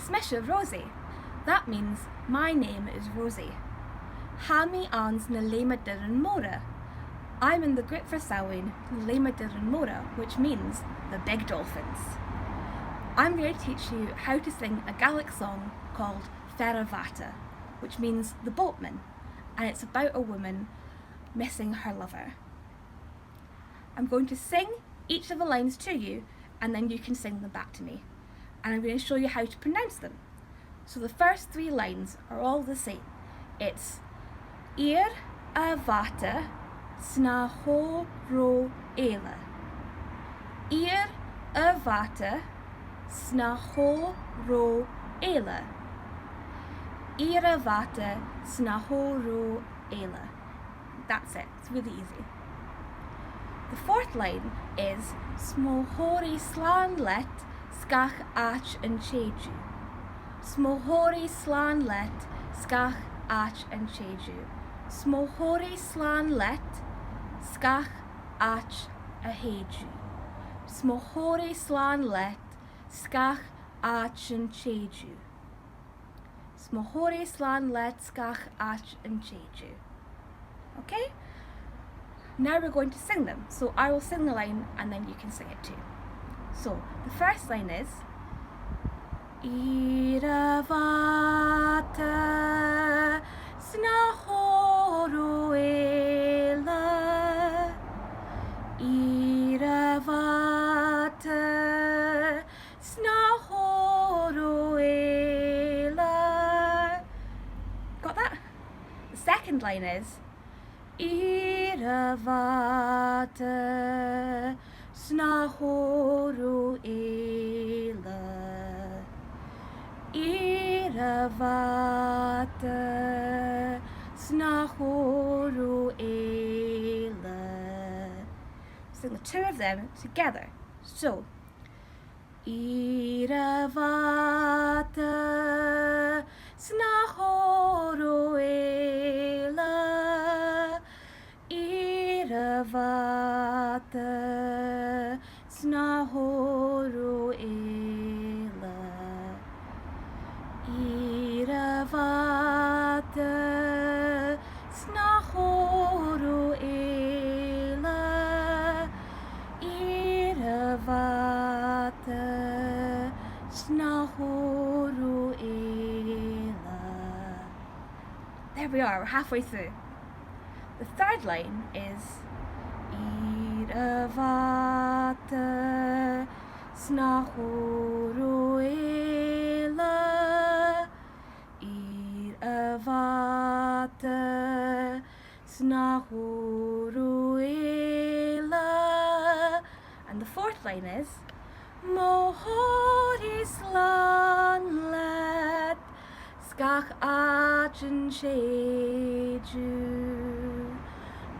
Smisha Rosie. That means my name is Rosie. Hami ans Na Leumadairean Mòra. I'm in the group for Samhuinn, Na Leumadairean Mòra, which means the Big Dolphins. I'm going to teach you how to sing a Gaelic song called Bhata, which means the boatman, and it's about a woman missing her lover. I'm going to sing each of the lines to you, and then you can sing them back to me. And I'm going to show you how to pronounce them. So the first three lines are all the same. It's Ir a Bhata sna ho ro ela. Ir a Bhata sna ho ro ela. Ir a Bhata sna ho ro ela. That's it. It's really easy. The fourth line is Smohori slan let skach ach and cheju. Smohori slan let skach ach and cheju. Smohori slan let skach ach a heju. Smohori slan let skach ach and cheju. Smohori slan let skach ach and cheju. Okay? Now we're going to sing them. So I will sing the line and then you can sing it too. So the first line is Ir a Bhata sna ho ro ela. Ir a Bhata sna ho ro ela. Got that? The second line is Ir a Bhata sna ho ro ela. Ir a Bhata sna ho ro ela. Sing the two of them together. So Ir a Bhata sna ho ro ela. Ir a Bhata sna ho ro ela. Ir a Bhata sna ho ro ela. Ir a Bhata sna ho ro ela. There we are, we're halfway through. The third line is Ir a Bhata sna ho ro ela. Ir a Bhata sna ho ro ela. And the fourth line is Mohori slan let skach ach and cheju.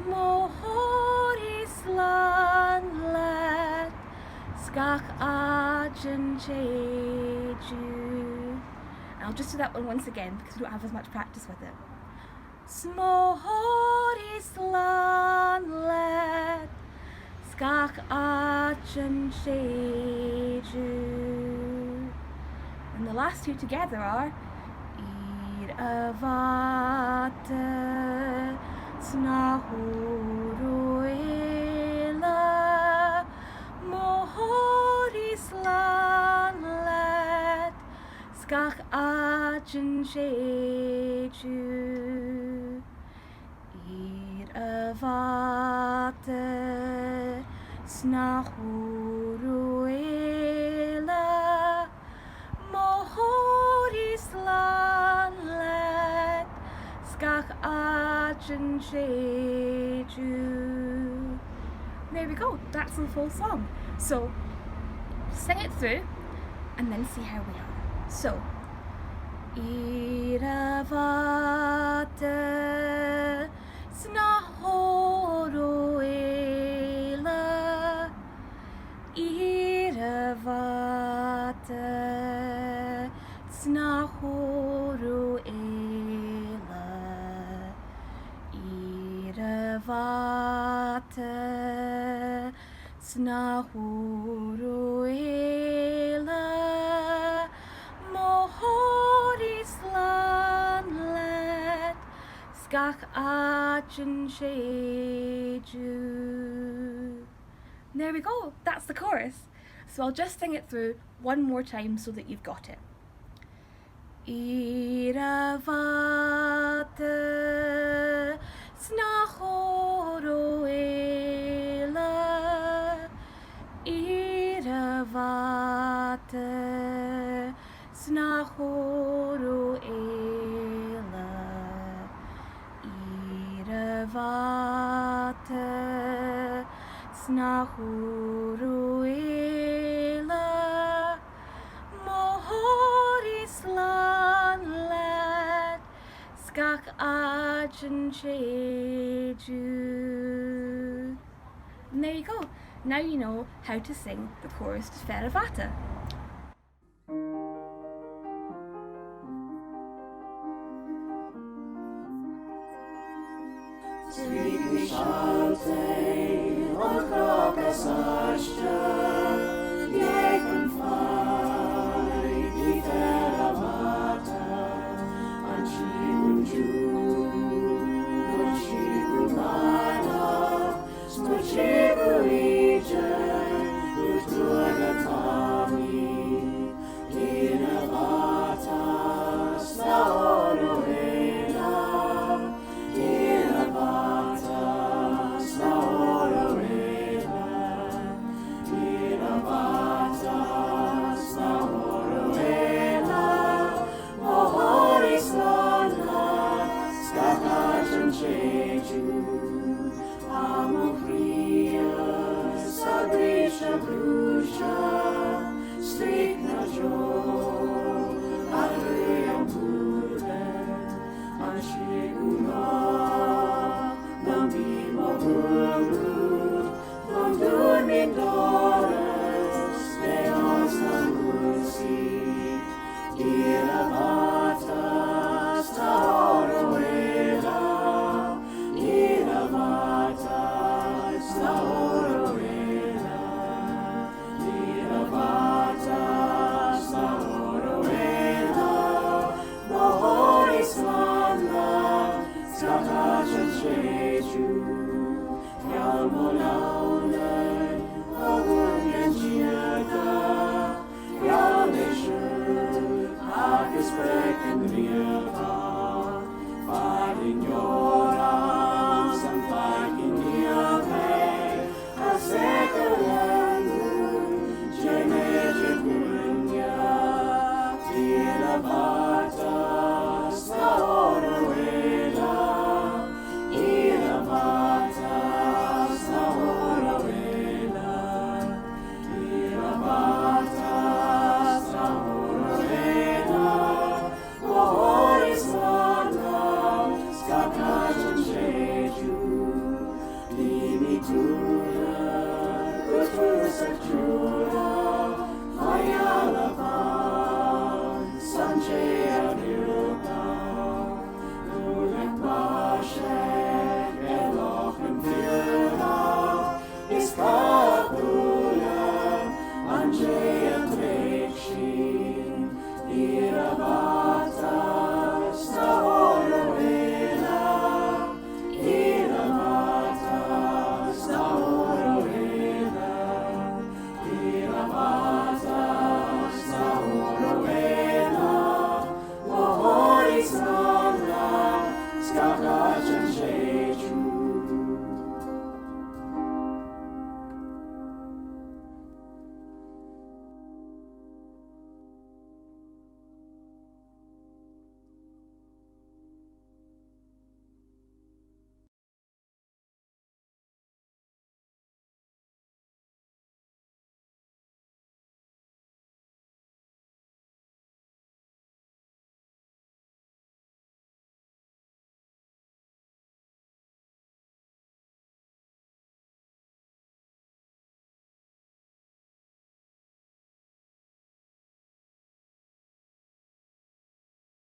Mohori slan let skach ach and cheju. And I'll just do that one once again because we don't have as much practice with it. Smohori slan let skach ach and cheju. And the last two together are Ir a Bhata sna ho ro ela. Mohori slan let skach ach and cheju. Ir a Bhata sna ho ro ela. Mohori slan let skach ach and cheju. There we go, that's the full song. So sing it through and then see how we are. So Ir a Bhata sna ho ro ela. Ir a Bhata sna ho ro ela. Ir a Bhata sna ho ro ela. Mohori Arjun Sheju. There we go, that's the chorus. So I'll just sing it through one more time so that you've got it. Iravate snachoroela. Iravate snachoroela. Iravate snachoroela. Mohoris lanlet skak Arjun Sheju. And there you go. Now you know how to sing the chorus to Bhata. Sweetly shouting, on crocus ashton, yea confide, the fair Bhata, and she will do, but she will not have, so she will eat, but good at Tommy, in a Bhata, Snaoro Ela, in a Bhata, Snaoro Ela, in a Bhata, Snaoro Ela, Mohoris Lana, Skakachan Sheju, Amokria, Sabrisha Brusha,